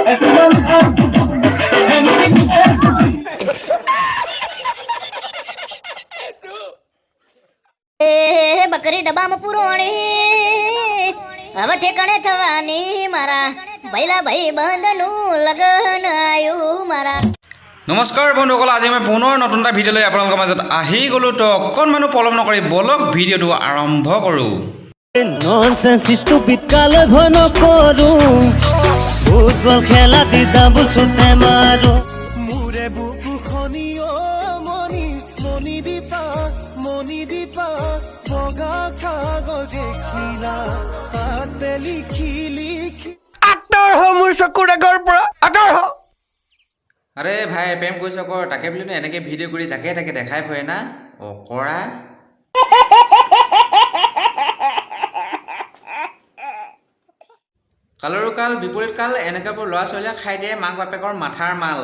બકરી ડબ્બામાં પૂરોણી હવે ઠેકાણે થવાની મારા ભૈલા ભાઈ બંધનું લગન આયું મારા। নমস্কাৰ বন্ধুসকল, আজি মই পুনৰ নতুন এটা ভিডিঅ' লৈ আপোনালোকৰ মাজত আহি গ'লোঁ। তো অকণমানো পলম নকৰি বলক ভিডিঅ'টো আৰম্ভ কৰোঁ। ননসেন্স ষ্টুপিড কালৈ ভয় নকৰোঁ, ফুটবল খেলা দি ডাবুল চুটে মাৰোঁ। মোৰে বুকুখনি মনি মনি দীপা বগা কাগজে খিলা তাতে লিখি লিখি আঁতৰ হ মোৰ চকুৰ আগৰ পৰা আঁতৰ হ। আৰে ভাই প্ৰেম কৰিছ কৰ, তাকে বুলিনো এনেকৈ ভিডিঅ' কৰি যাকে তাকে দেখাই ফুৰে না অকৰা। কালৰো কাল বিপৰীত কাল এনেকুৱাবোৰ ল'ৰা ছোৱালীয়ে খাই দিয়ে মাক বাপেকৰ মাথাৰ মাল।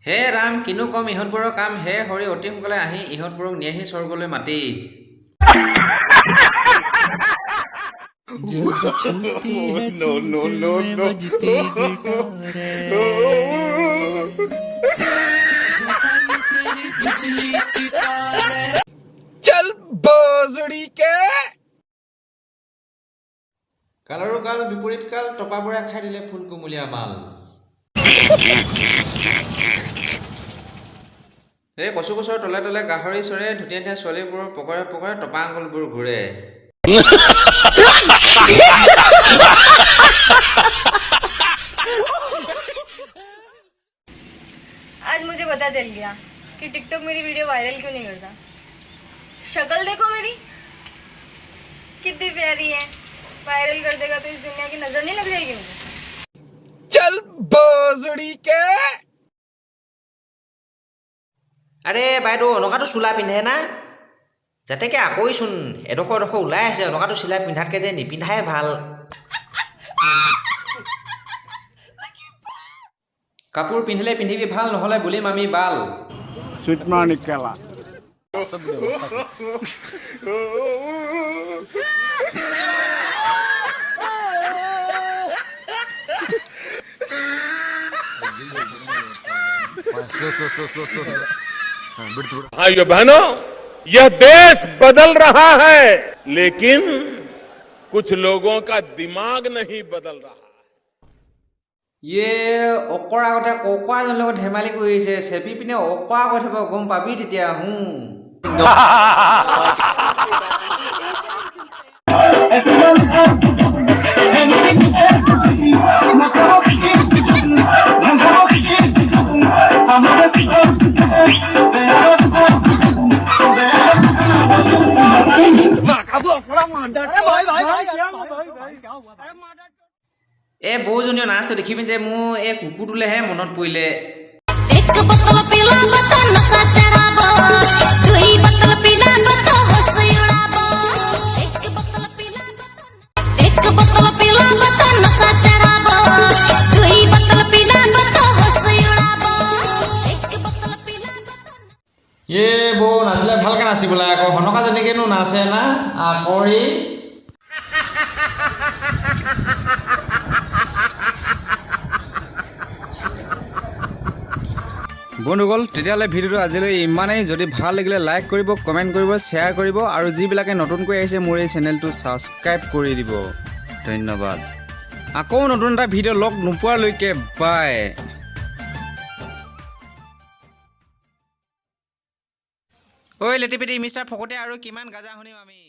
হে ৰাম, কিনো কম ইহঁতবোৰৰ কাম। হে হৰি, অতি সোনকালে আহি ইহঁতবোৰক নিয়েহি স্বৰ্গলৈ মাতি। চল বজড়ি কে কালৰো কাল বিপৰীত কাল টপাবোৰে খাই দিলে ফুল কুমলীয়া মাল। এই কচু গছৰ তলে তলে গাহৰি চৰে, ধুনীয়া ধুনীয়া ছোৱালীবোৰৰ পকৰে পকৰে টপা আঙুলবোৰ ঘূৰে। आज मुझे पता चल गया कि टिकटॉक मेरी वीडियो वायरल क्यों नहीं करता। शक्ल देखो मेरी कितनी प्यारी है, वायरल कर देगा तो इस दुनिया की नजर नहीं लग जाएगी मुझे। চল বজড়ি কে আৰে বাইদেউ, এনেকুৱাটো চোলা পিন্ধে না? যাতেকে আকৌচোন এডোখৰ এডোখৰ ওলাই আছে। এনেকুৱাটো চিলাই পিন্ধাতকৈ যে নিপিন্ধাই ভাল। কাপোৰ পিন্ধিলে পিন্ধিবি ভাল, নহ'লে বুলিম আমি বাল। भाइयों बहनों, यह देश बदल रहा है, लेकिन कुछ लोगों का दिमाग नहीं बदल रहा। ইয়ে অকৰা আগতে ককৰা এজনৰ লগত ধেমালি কৰিছে, চেপি পিনে অকৰা কৈ থাকিব, গম পাবি তেতিয়া। এই বৌজনীয় নাচটো দেখিবি যে মোৰ এই কুকুৰটোলেহে মনত পৰিলে। एक बोतल पीला बता नशा चढ़ाबो, दुई बोतल पीला बता हंस उड़ाबो। एक बोतल पीला बता नशा चढ़ाबो, दुई बोतल पीला बता हंस उड़ाबो। एक बोतल पीला बता বৌ নাচিলে ভালকৈ নাচিবলৈ আকৌ, হনকাজনীকেনো নাচে না আকৰি। বন্ধুসকল, তেতিয়াহ'লে ভিডিঅ'টো আজিলৈ ইমানেই। যদি ভাল লাগিলে লাইক কৰিব, কমেণ্ট কৰিব, শ্বেয়াৰ কৰিব, আৰু যিবিলাকে নতুনকৈ আহিছে মোৰ এই চেনেলটো ছাবস্ক্ৰাইব কৰি দিব। ধন্যবাদ। আকৌ নতুন এটা ভিডিঅ' লগ নোপোৱালৈকে বাই। ঐ লেটিপেটি মিষ্টাৰ ফকতে আৰু কিমান গাজা শুনিম আমি।